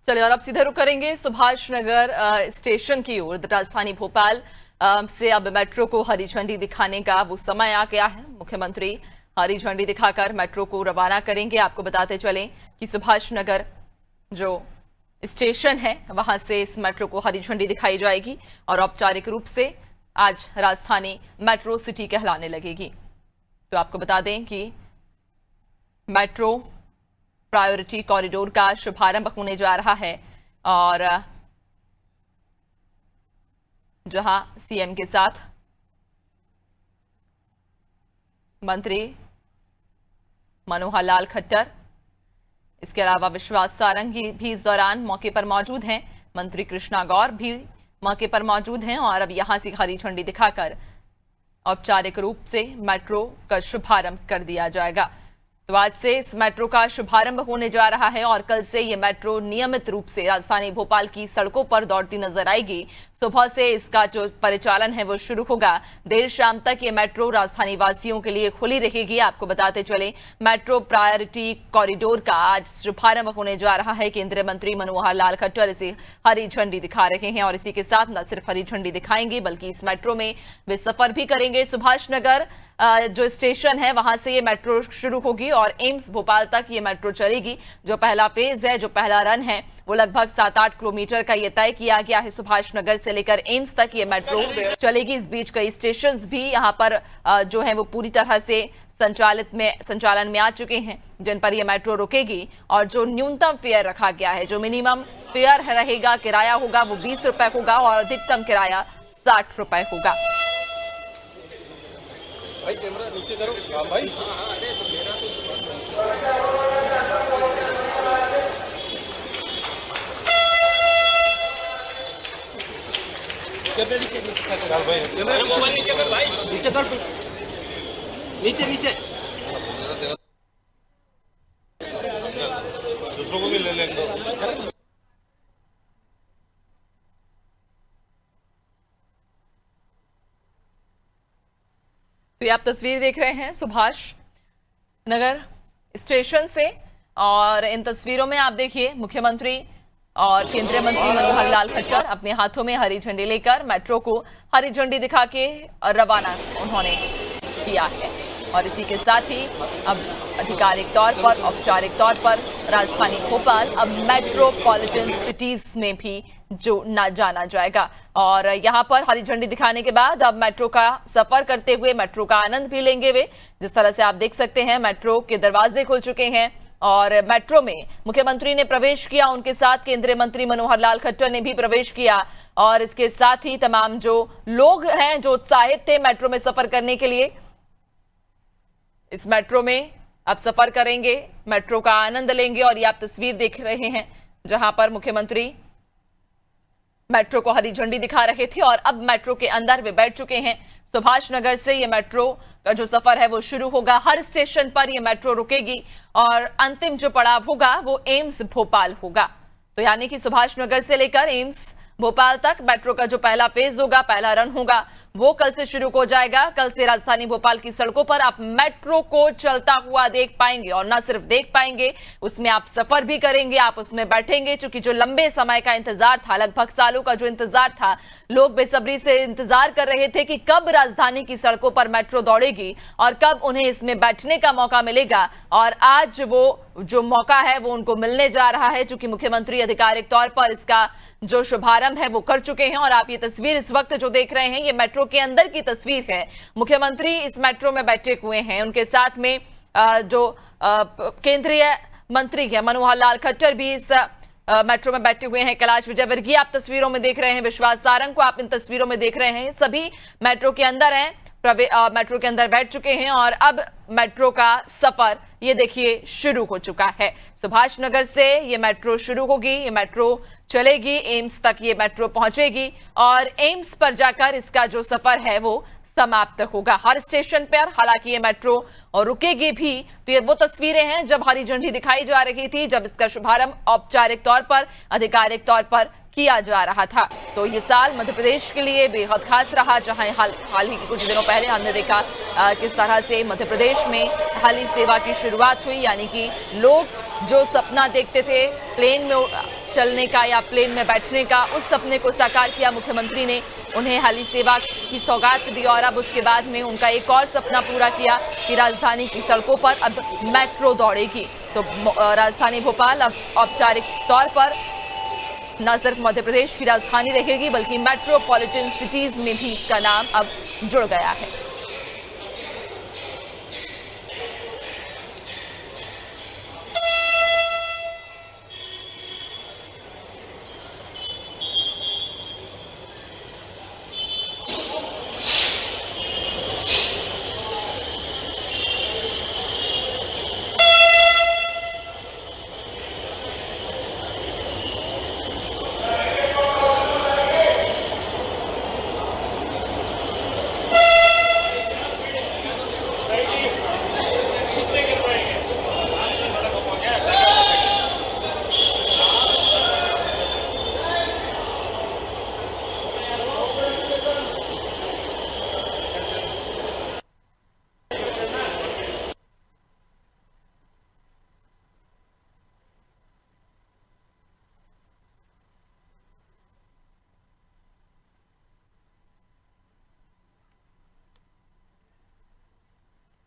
चलिए और अब सीधे रुक करेंगे सुभाष नगर स्टेशन की ओर। राजधानी भोपाल से अब मेट्रो को हरी झंडी दिखाने का वो समय आ गया है। मुख्यमंत्री हरी झंडी दिखाकर मेट्रो को रवाना करेंगे। आपको बताते चलें कि सुभाष नगर जो स्टेशन है वहां से इस मेट्रो को हरी झंडी दिखाई जाएगी और औपचारिक रूप से आज राजधानी मेट्रो सिटी कहलाने लगेगी। तो आपको बता दें कि मेट्रो प्रायोरिटी कॉरिडोर का शुभारंभ होने जा रहा है और जहां सीएम के साथ मंत्री मनोहर लाल खट्टर, इसके अलावा विश्वास सारंगी भी इस दौरान मौके पर मौजूद हैं। मंत्री कृष्णा गौर भी मौके पर मौजूद हैं और अब यहां से हरी झंडी दिखाकर औपचारिक रूप से मेट्रो का शुभारंभ कर दिया जाएगा। तो आज से इस मेट्रो का शुभारंभ होने जा रहा है और कल से ये मेट्रो नियमित रूप से राजधानी भोपाल की सड़कों पर दौड़ती नजर आएगी। सुबह से इसका जो परिचालन है वो शुरू होगा। देर शाम तक ये मेट्रो राजधानी वासियों के लिए खुली रहेगी। आपको बताते चले मेट्रो प्रायोरिटी कॉरिडोर का आज शुभारंभ होने जा रहा है। केंद्रीय मंत्री मनोहर लाल खट्टर इसे हरी झंडी दिखा रहे हैं और इसी के साथ न सिर्फ हरी झंडी दिखाएंगे बल्कि इस मेट्रो में वे सफर भी करेंगे। सुभाष नगर जो स्टेशन है वहां से ये मेट्रो शुरू होगी और एम्स भोपाल तक ये मेट्रो चलेगी। जो पहला फेज है, जो पहला रन है, वो लगभग 7-8 किलोमीटर का ये तय किया गया है। सुभाष नगर से लेकर एम्स तक ये मेट्रो चलेगी। इस बीच कई स्टेशन भी यहाँ पर जो है वो पूरी तरह से संचालन में आ चुके हैं जिन पर ये मेट्रो रुकेगी और जो न्यूनतम फेयर रखा गया है, जो मिनिमम फेयर रहेगा, किराया होगा वो 20 रुपए होगा और अधिकतम किराया 60 रुपए होगा। भाई कैमरा नीचे करो। भाई नीचे कर, नीचे नीचे दूसरों को भी ले लेंगे। तो ये आप तस्वीर देख रहे हैं सुभाष नगर स्टेशन से और इन तस्वीरों में आप देखिए मुख्यमंत्री और केंद्रीय मंत्री मनोहर लाल खट्टर अपने हाथों में हरी झंडी लेकर मेट्रो को हरी झंडी दिखा के रवाना उन्होंने किया है और इसी के साथ ही अब आधिकारिक तौर पर, औपचारिक तौर पर राजधानी भोपाल अब मेट्रोपॉलिटन सिटीज में भी जो ना जाना जाएगा और यहाँ पर हरी झंडी दिखाने के बाद अब मेट्रो का सफर करते हुए मेट्रो का आनंद भी लेंगे वे। जिस तरह से आप देख सकते हैं मेट्रो के दरवाजे खुल चुके हैं और मेट्रो में मुख्यमंत्री ने प्रवेश किया, उनके साथ केंद्रीय मंत्री मनोहर लाल खट्टर ने भी प्रवेश किया और इसके साथ ही तमाम जो लोग हैं जो उत्साहित थे मेट्रो में सफर करने के लिए, इस मेट्रो में अब सफर करेंगे, मेट्रो का आनंद लेंगे और ये आप तस्वीर देख रहे हैं जहां पर मुख्यमंत्री मेट्रो को हरी झंडी दिखा रहे थे और अब मेट्रो के अंदर वे बैठ चुके हैं। सुभाष नगर से ये मेट्रो का जो सफर है वो शुरू होगा। हर स्टेशन पर ये मेट्रो रुकेगी और अंतिम जो पड़ाव होगा वो एम्स भोपाल होगा। तो यानी कि सुभाष नगर से लेकर एम्स भोपाल तक मेट्रो का जो पहला फेज होगा, पहला रन होगा, वो कल से शुरू हो जाएगा। कल से राजधानी भोपाल की सड़कों पर आप मेट्रो को चलता हुआ देख पाएंगे और ना सिर्फ देख पाएंगे, उसमें आप सफर भी करेंगे, आप उसमें बैठेंगे। चूंकि जो लंबे समय का इंतजार था, लगभग सालों का जो इंतजार था, लोग बेसब्री से इंतजार कर रहे थे कि कब राजधानी की सड़कों पर मेट्रो दौड़ेगी और कब उन्हें इसमें बैठने का मौका मिलेगा और आज वो जो मौका है वो उनको मिलने जा रहा है। चूंकि मुख्यमंत्री आधिकारिक तौर पर इसका जो शुभारंभ है वो कर चुके हैं और आप ये तस्वीर इस वक्त जो देख रहे हैं ये मेट्रो के अंदर की तस्वीर है। मुख्यमंत्री इस मेट्रो में बैठे हुए हैं, उनके साथ में जो केंद्रीय मंत्री है मनोहर लाल खट्टर भी इस मेट्रो में बैठे हुए हैं। कैलाश विजयवर्गीय आप तस्वीरों में देख रहे हैं, विश्वास सारंग को आप इन तस्वीरों में देख रहे हैं, सभी मेट्रो के अंदर हैं, मेट्रो के अंदर बैठ चुके हैं और अब मेट्रो का सफर ये देखिए शुरू हो चुका है। सुभाष नगर से ये मेट्रो शुरू होगी, ये मेट्रो चलेगी, एम्स तक ये मेट्रो पहुंचेगी और एम्स पर जाकर इसका जो सफर है वो समाप्त होगा। हर स्टेशन पर हालांकि ये मेट्रो और रुकेगी भी। तो ये वो तस्वीरें हैं जब हरी झंडी दिखाई जा रही थी, जब इसका शुभारंभ औपचारिक तौर पर, आधिकारिक तौर पर किया जा रहा था। तो ये साल मध्य प्रदेश के लिए बेहद खास रहा, जहां हाल ही के कुछ दिनों पहले हमने देखा किस तरह से मध्य प्रदेश में हाली सेवा की शुरुआत हुई। यानी कि लोग जो सपना देखते थे प्लेन में चलने का या प्लेन में बैठने का, उस सपने को साकार किया मुख्यमंत्री ने। उन्हें हाली सेवा की सौगात दी और अब उसके बाद में उनका एक और सपना पूरा किया कि राजधानी की सड़कों पर अब मेट्रो दौड़ेगी। तो राजधानी भोपाल अब औपचारिक तौर पर न सिर्फ मध्य प्रदेश की राजधानी रहेगी बल्कि मेट्रोपॉलिटन सिटीज में भी इसका नाम अब जुड़ गया है।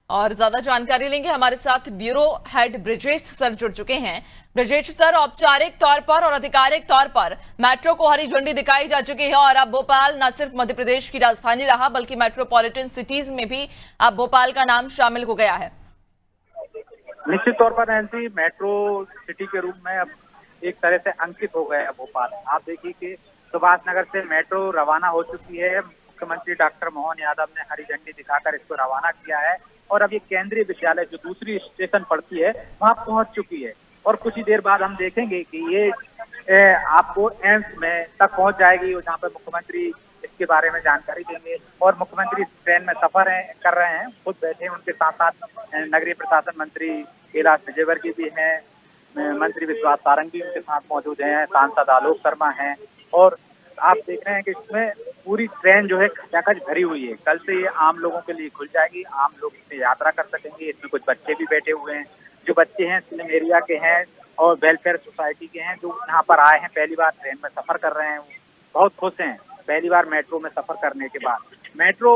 और ज्यादा जानकारी लेंगे, हमारे साथ ब्यूरो हेड ब्रजेश सर जुड़ चुके हैं। ब्रजेश सर, औपचारिक तौर पर और आधिकारिक तौर पर मेट्रो को हरी झंडी दिखाई जा चुकी है और अब भोपाल न सिर्फ मध्य प्रदेश की राजधानी रहा बल्कि मेट्रोपॉलिटन सिटीज में भी अब भोपाल का नाम शामिल हो गया है। निश्चित तौर पर नैन्सी, मेट्रो सिटी के रूप में अब एक तरह से अंकित हो गया है भोपाल। आप देखिए कि सुभाष नगर से मेट्रो रवाना हो चुकी है। मुख्यमंत्री डॉक्टर मोहन यादव ने हरी झंडी दिखाकर इसको रवाना किया है और अब ये केंद्रीय विद्यालय जो दूसरी स्टेशन पड़ती है वहां पहुंच चुकी है और कुछ ही देर बाद हम देखेंगे कि ये आपको एम्स में तक पहुंच जाएगी और जहाँ पर मुख्यमंत्री इसके बारे में जानकारी देंगे। और मुख्यमंत्री ट्रेन में सफर कर रहे हैं, खुद बैठे हैं, उनके साथ साथ नगरीय प्रशासन मंत्री कैलाश विजयवर्गीय भी हैं, मंत्री विश्वास सारंग भी उनके साथ मौजूद हैं, सांसद आलोक शर्मा हैं। और आप देख रहे हैं कि इसमें पूरी ट्रेन जो है खचाखच भरी हुई है। कल से ये आम लोगों के लिए खुल जाएगी, आम लोग इसमें यात्रा कर सकेंगे। इसमें कुछ बच्चे भी बैठे हुए हैं, जो बच्चे हैं स्लिम एरिया के हैं और वेलफेयर सोसाइटी के हैं, जो यहाँ पर आए हैं, पहली बार ट्रेन में सफर कर रहे हैं, बहुत खुश हैं पहली बार मेट्रो में सफर करने के बाद। मेट्रो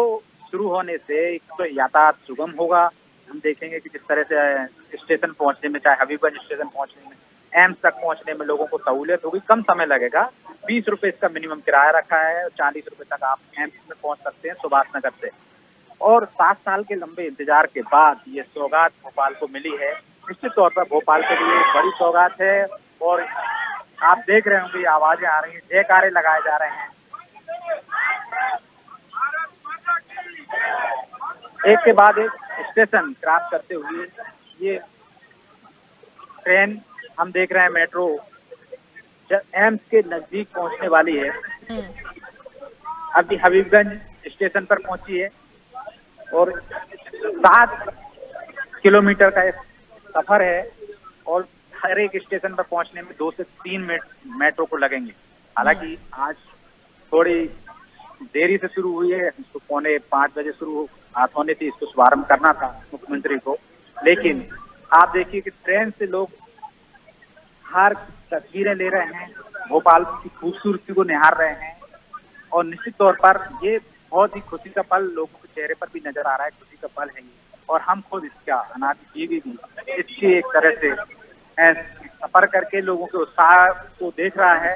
शुरू होने से एक तो यातायात सुगम होगा। हम देखेंगे कि जिस तरह से स्टेशन पहुंचने में, चाहे हबीबगंज स्टेशन पहुंचने में, एम्स तक पहुंचने में लोगों को सहूलियत होगी, कम समय लगेगा। 20 रुपए इसका मिनिमम किराया रखा है और 40 रुपए तक आप एम्स में पहुंच सकते हैं सुभाष नगर से। और 7 साल के लंबे इंतजार के बाद ये सौगात भोपाल को मिली है। निश्चित तौर पर भोपाल के लिए बड़ी सौगात है और आप देख रहे होंगे आवाजें आ रही हैं, जयकारे लगाए जा रहे हैं। एक के बाद एक स्टेशन क्रॉस करते हुए ये ट्रेन हम देख रहे हैं मेट्रो एम्स के नजदीक पहुंचने वाली है। अभी हबीबगंज स्टेशन पर पहुंची है और 7 किलोमीटर का एक सफर है और हर एक स्टेशन पर पहुंचने में 2 से 3 मिनट मेट्रो को लगेंगे। हालांकि आज थोड़ी देरी से शुरू हुई है, इसको 4:45 बजे शुरू होने थी, इसको शुभारंभ करना था मुख्यमंत्री को, लेकिन आप देखिए कि ट्रेन से लोग हर तस्वीरें ले रहे हैं, भोपाल की खूबसूरती को निहार रहे हैं और निश्चित तौर पर ये बहुत ही खुशी का पल लोगों के चेहरे पर भी नजर आ रहा है। खुशी का पल है ये और हम खुद इसका अनादि टीवी भी इसकी एक तरह से सफर करके लोगों के उत्साह को देख रहा है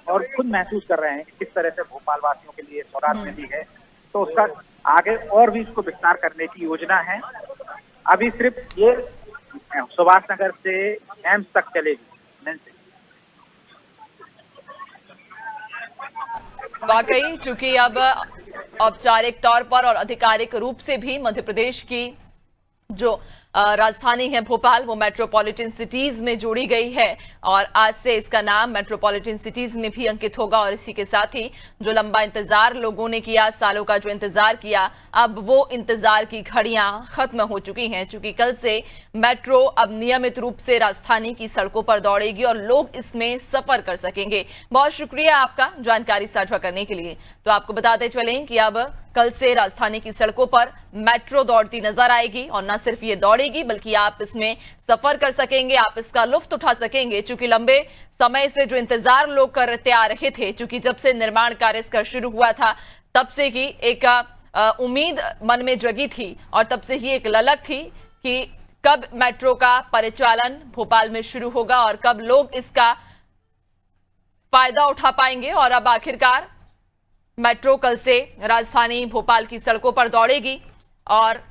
और खुद महसूस कर रहे हैं कि किस तरह से भोपाल वासियों के लिए सौगात मिली है। तो उसका आगे और भी इसको विस्तार करने की योजना है। अभी सिर्फ ये सुभाष नगर से एम्स तक चलेगी। वाकई चूंकि अब औपचारिक तौर पर और आधिकारिक रूप से भी मध्य प्रदेश की जो राजधानी है भोपाल, वो मेट्रोपॉलिटन सिटीज में जोड़ी गई है और आज से इसका नाम मेट्रोपॉलिटन सिटीज में भी अंकित होगा। और इसी के साथ ही जो लंबा इंतजार लोगों ने किया, सालों का जो इंतजार किया, अब वो इंतजार की घड़ियां खत्म हो चुकी हैं। चूंकि कल से मेट्रो अब नियमित रूप से राजधानी की सड़कों पर दौड़ेगी और लोग इसमें सफर कर सकेंगे। बहुत शुक्रिया आपका जानकारी साझा करने के लिए। तो आपको बताते चलें कि अब कल से राजधानी की सड़कों पर मेट्रो दौड़ती नजर आएगी और न सिर्फ ये दौड़ेगी पड़ेगी, बल्कि आप इसमें सफर कर सकेंगे, आप इसका लुत्फ उठा सकेंगे। चूंकि लंबे समय से जो इंतजार लोग करते आ रहे थे, चूंकि जब से निर्माण कार्य इसका शुरू हुआ था तब से ही एक उम्मीद मन में जगी थी और तब से ही एक ललक थी कि कब मेट्रो का परिचालन भोपाल में शुरू होगा और कब लोग इसका फायदा उठा पाएंगे। और अब आखिरकार मेट्रो कल से राजधानी भोपाल की सड़कों पर दौड़ेगी और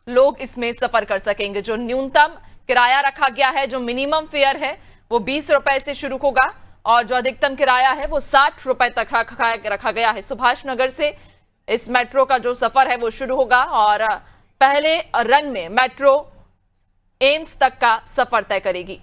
लोग इसमें सफर कर सकेंगे। जो न्यूनतम किराया रखा गया है, जो मिनिमम फेयर है, वो 20 रुपए से शुरू होगा और जो अधिकतम किराया है वो 60 रुपए तक रखा गया है। सुभाष नगर से इस मेट्रो का जो सफर है वो शुरू होगा और पहले रन में मेट्रो एम्स तक का सफर तय करेगी।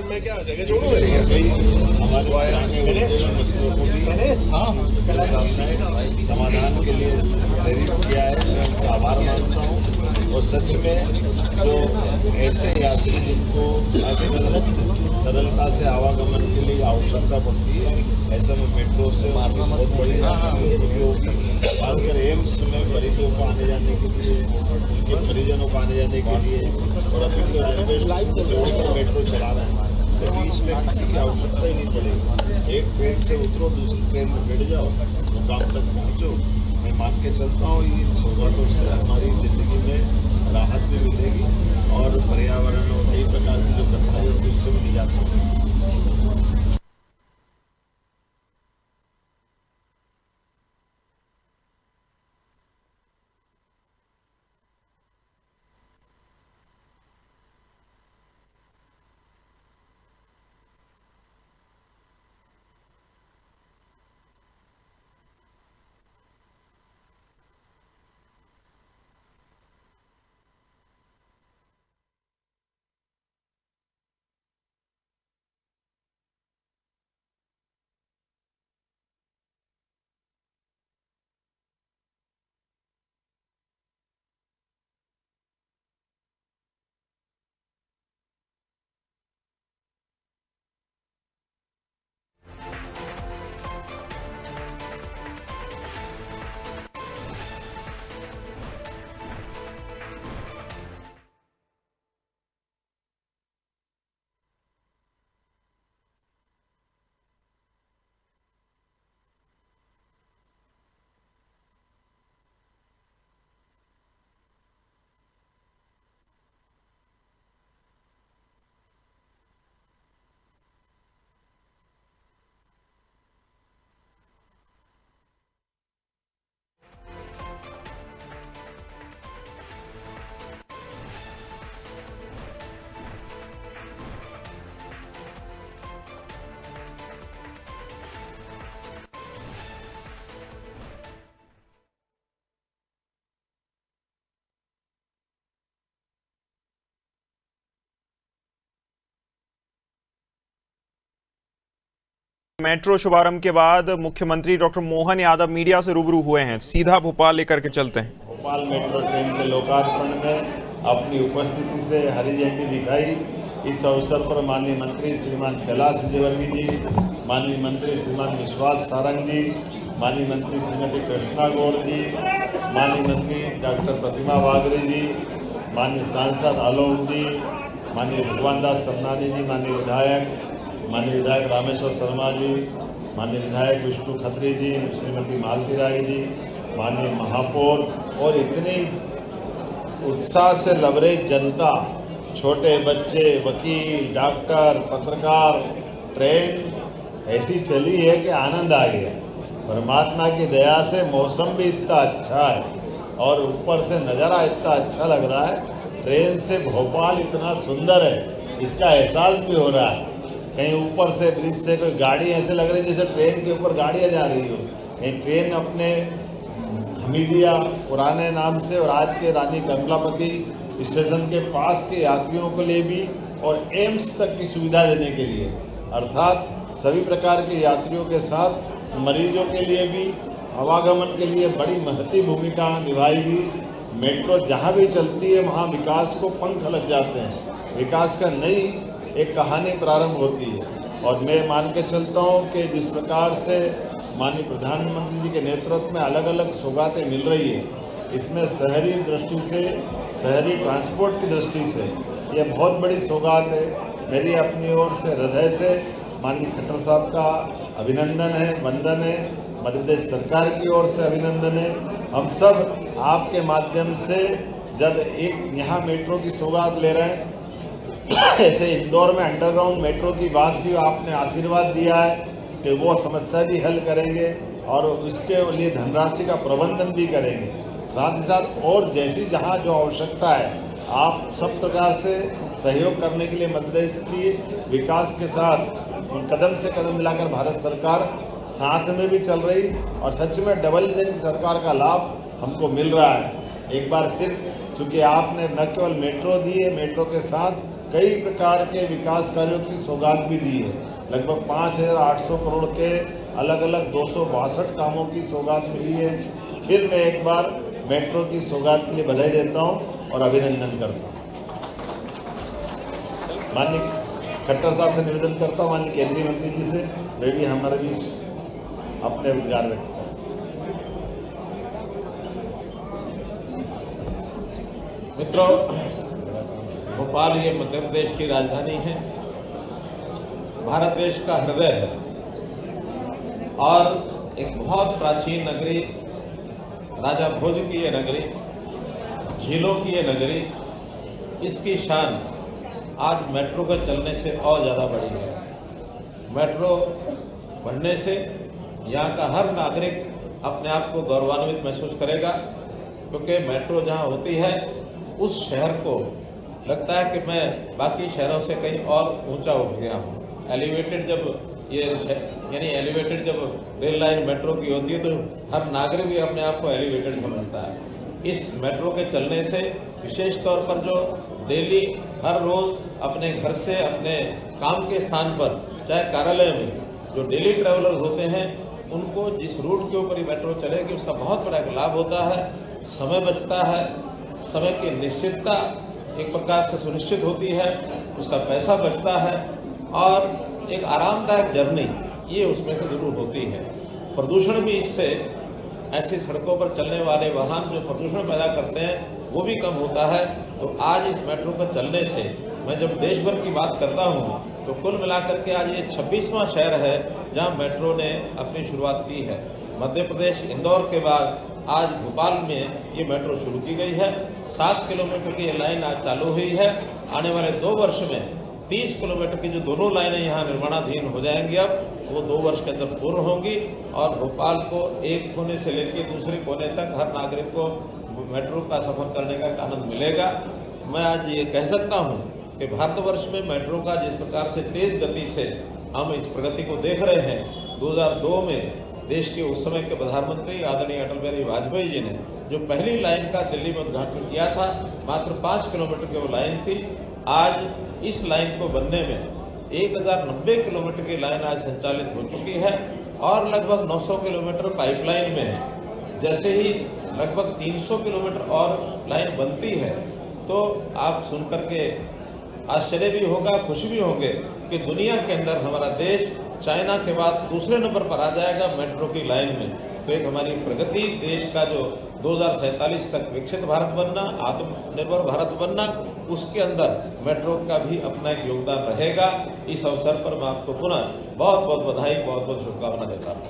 में क्या जगह छोड़ो हमारे समाधान के लिए प्रेरित किया है। मैं उनका आभार मानता हूँ और सच में जो ऐसे यात्री जिनको सरलता से आवागमन के लिए आवश्यकता पड़ती है, ऐसे में मेट्रो से बहुत बड़ी होगी। खासकर एम्स में मरीजों को आने जाने के लिए, उनके परिजनों को आने जाने के लिए, और अभी तो रेलवे स्टेशन को जोड़कर मेट्रो चला रहे हैं, तो बीच में किसी की आवश्यकता ही नहीं पड़ेगी। एक ट्रेन से उतरो, दूसरी ट्रेन में बैठ जाओ, मुकाम तक पहुँचो। मैं मान के चलता हूँ इन सौगातों से हमारी जिंदगी में राहत भी मिलेगी और पर्यावरण और कई प्रकार की जो कठिनाई होती है उससे भी निजात मिलेगी। मेट्रो शुभारंभ के बाद मुख्यमंत्री डॉक्टर मोहन यादव मीडिया से रूबरू हुए हैं। सीधा भोपाल लेकर के चलते हैं। भोपाल मेट्रो ट्रेन के लोकार्पण में अपनी उपस्थिति से हरी झंडी दिखाई। इस अवसर पर माननीय मंत्री श्रीमान कैलाश विजयवर्गीय जी, माननीय मंत्री श्रीमान विश्वास सारंग जी, माननीय मंत्री श्रीमती कृष्णा गौड़ जी, माननीय मंत्री डॉक्टर प्रतिमा वागरे जी, माननीय सांसद आलोक जी, माननीय भगवान दास सरनानी जी, माननीय विधायक रामेश्वर शर्मा जी, माननीय विधायक विष्णु खत्री जी, श्रीमती मालती राय जी, माननीय महापौर और इतनी उत्साह से लबरेज जनता, छोटे बच्चे, वकील, डॉक्टर, पत्रकार, ट्रेन ऐसी चली है कि आनंद आ गया। परमात्मा की दया से मौसम भी इतना अच्छा है और ऊपर से नज़ारा इतना अच्छा लग रहा है। ट्रेन से भोपाल इतना सुंदर है, इसका एहसास भी हो रहा है। कहीं ऊपर से ब्रिज से कोई गाड़ी ऐसे लग रही है जैसे ट्रेन के ऊपर गाड़ियाँ जा रही हो, कहीं ट्रेन अपने हमीदिया पुराने नाम से और आज के रानी कमलापति स्टेशन के पास के यात्रियों के लिए भी और एम्स तक की सुविधा देने के लिए, अर्थात सभी प्रकार के यात्रियों के साथ मरीजों के लिए भी आवागमन के लिए बड़ी महती भूमिका निभाएगी। मेट्रो जहाँ भी चलती है वहाँ विकास को पंख लग जाते हैं, विकास का नई एक कहानी प्रारंभ होती है। और मैं मान के चलता हूँ कि जिस प्रकार से माननीय प्रधानमंत्री जी के नेतृत्व में अलग अलग सौगातें मिल रही है, इसमें शहरी दृष्टि से, शहरी ट्रांसपोर्ट की दृष्टि से ये बहुत बड़ी सौगात है। मेरी अपनी ओर से हृदय से माननीय खट्टर साहब का अभिनंदन है, वंदन है, मध्य प्रदेश सरकार की ओर से अभिनंदन है। हम सब आपके माध्यम से जब एक यहाँ मेट्रो की सौगात ले रहे हैं, ऐसे इंदौर में अंडरग्राउंड मेट्रो की बात थी, आपने आशीर्वाद दिया है कि वो समस्या भी हल करेंगे और उसके लिए धनराशि का प्रबंधन भी करेंगे। साथ ही साथ और जैसी जहाँ जो आवश्यकता है, आप सब प्रकार से सहयोग करने के लिए मध्य प्रदेश की विकास के साथ कदम से कदम मिलाकर भारत सरकार साथ में भी चल रही और सच में डबल इंजन की सरकार का लाभ हमको मिल रहा है। एक बार फिर चूँकि आपने न केवल मेट्रो दी है, मेट्रो के साथ कई प्रकार के विकास कार्यों की सौगात भी दी है। लगभग 5,800 करोड़ के अलग अलग 262 कामों की सौगात मिली है। फिर मैं एक बार मेट्रो की सौगात के लिए बधाई देता हूं और अभिनंदन करता हूं। माननीय खट्टर साहब से निवेदन करता हूं, माननीय केंद्रीय मंत्री जी से वे भी हमारे बीच अपने विचार व्यक्त करें। मित्रों, भोपाल ये मध्य प्रदेश की राजधानी है, भारत देश का हृदय है और एक बहुत प्राचीन नगरी, राजा भोज की ये नगरी, झीलों की ये नगरी, इसकी शान आज मेट्रो के चलने से और ज़्यादा बढ़ी है। मेट्रो बढ़ने से यहाँ का हर नागरिक अपने आप को गौरवान्वित महसूस करेगा, क्योंकि मेट्रो जहाँ होती है उस शहर को लगता है कि मैं बाकी शहरों से कहीं और ऊंचा उठ गया हूँ। एलिवेटेड जब ये यानी एलिवेटेड जब रेल लाइन मेट्रो की होती है तो हर नागरिक भी अपने आप को एलिवेटेड समझता है। इस मेट्रो के चलने से विशेष तौर पर जो डेली हर रोज़ अपने घर से अपने काम के स्थान पर, चाहे कार्यालय में जो डेली ट्रैवलर्स होते हैं, उनको जिस रूट के ऊपर ये मेट्रो चलेगी उसका बहुत बड़ा लाभ होता है। समय बचता है, समय की निश्चितता एक प्रकार से सुनिश्चित होती है, उसका पैसा बचता है और एक आरामदायक जर्नी ये उसमें से जरूर होती है। प्रदूषण भी इससे, ऐसी सड़कों पर चलने वाले वाहन जो प्रदूषण पैदा करते हैं वो भी कम होता है। तो आज इस मेट्रो के चलने से मैं जब देश भर की बात करता हूँ तो कुल मिलाकर के आज ये 26वां शहर है जहाँ मेट्रो ने अपनी शुरुआत की है। मध्य प्रदेश इंदौर के बाद आज भोपाल में ये मेट्रो शुरू की गई है। 7 किलोमीटर की ये लाइन आज चालू हुई है। आने वाले 2 वर्ष में 30 किलोमीटर की जो दोनों लाइनें यहाँ निर्माणाधीन हो जाएंगी, अब वो 2 वर्ष के अंदर पूर्ण होंगी और भोपाल को एक कोने से लेकर दूसरे कोने तक हर नागरिक को मेट्रो का सफर करने का आनंद मिलेगा। मैं आज ये कह सकता हूँ कि भारतवर्ष में मेट्रो का जिस प्रकार से तेज गति से हम इस प्रगति को देख रहे हैं, 2002 में देश के उस समय के प्रधानमंत्री आदरणीय अटल बिहारी वाजपेयी जी ने जो पहली लाइन का दिल्ली में उद्घाटन किया था, मात्र 5 किलोमीटर की वो लाइन थी। आज इस लाइन को बनने में 1090 किलोमीटर की लाइन आज संचालित हो चुकी है और लगभग 900 किलोमीटर पाइपलाइन में है। जैसे ही लगभग 300 किलोमीटर और लाइन बनती है तो आप सुनकर के आश्चर्य भी होगा, खुशी भी होंगे कि दुनिया के अंदर हमारा देश चाइना के बाद दूसरे नंबर पर आ जाएगा मेट्रो की लाइन में। तो एक हमारी प्रगति, देश का जो 2047 तक विकसित भारत बनना, आत्मनिर्भर भारत बनना, उसके अंदर मेट्रो का भी अपना एक योगदान रहेगा। इस अवसर पर मैं आपको पुनः बहुत बहुत बधाई, बहुत बहुत शुभकामना देता हूँ।